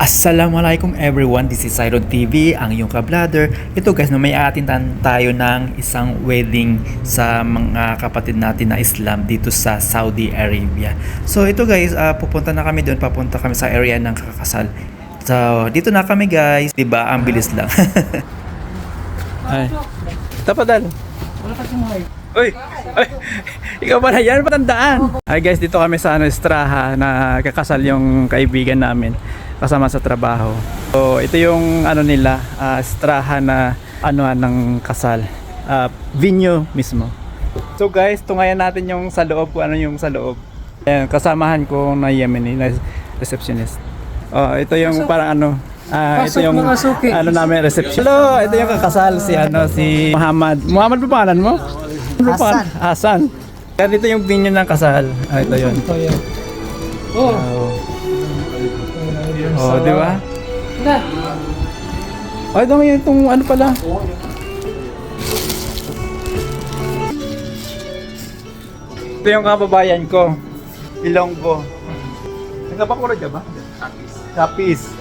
Assalamualaikum everyone, this is Siron TV, ang iyong ka-vlogger. Ito guys, no, may aatindan tayo ng isang wedding sa mga kapatid natin na Islam dito sa Saudi Arabia. So ito guys, pupunta na kami doon, papunta kami sa area ng kakasal. So dito na kami guys, diba? Ang bilis lang. Ay, tapadal. Wala ka sumuhay. Uy! Ay, ikaw pala yan, patandaan! Ay guys, dito kami sa Estraha na kakasal yung kaibigan namin kasama sa trabaho. So ito yung nila, Estraha na ng kasal. Venue mismo. So guys, tungayan natin yung sa loob kung ano yung sa loob. Ayan, kasamahan ko na Yemeni na receptionist. Ito yung parang ito yung namin reception. Hello, ito yung kakasal si Muhammad. Muhammad ba pangalan mo? Hasan. Hasan. Kaya dito yung venue ng kasal. Ito yun. Oh, di ba? Ay, dami itong ano pala. Ito yung kababayan ko. Ilonggo. Nagkapakuro dyan ba? Kapis.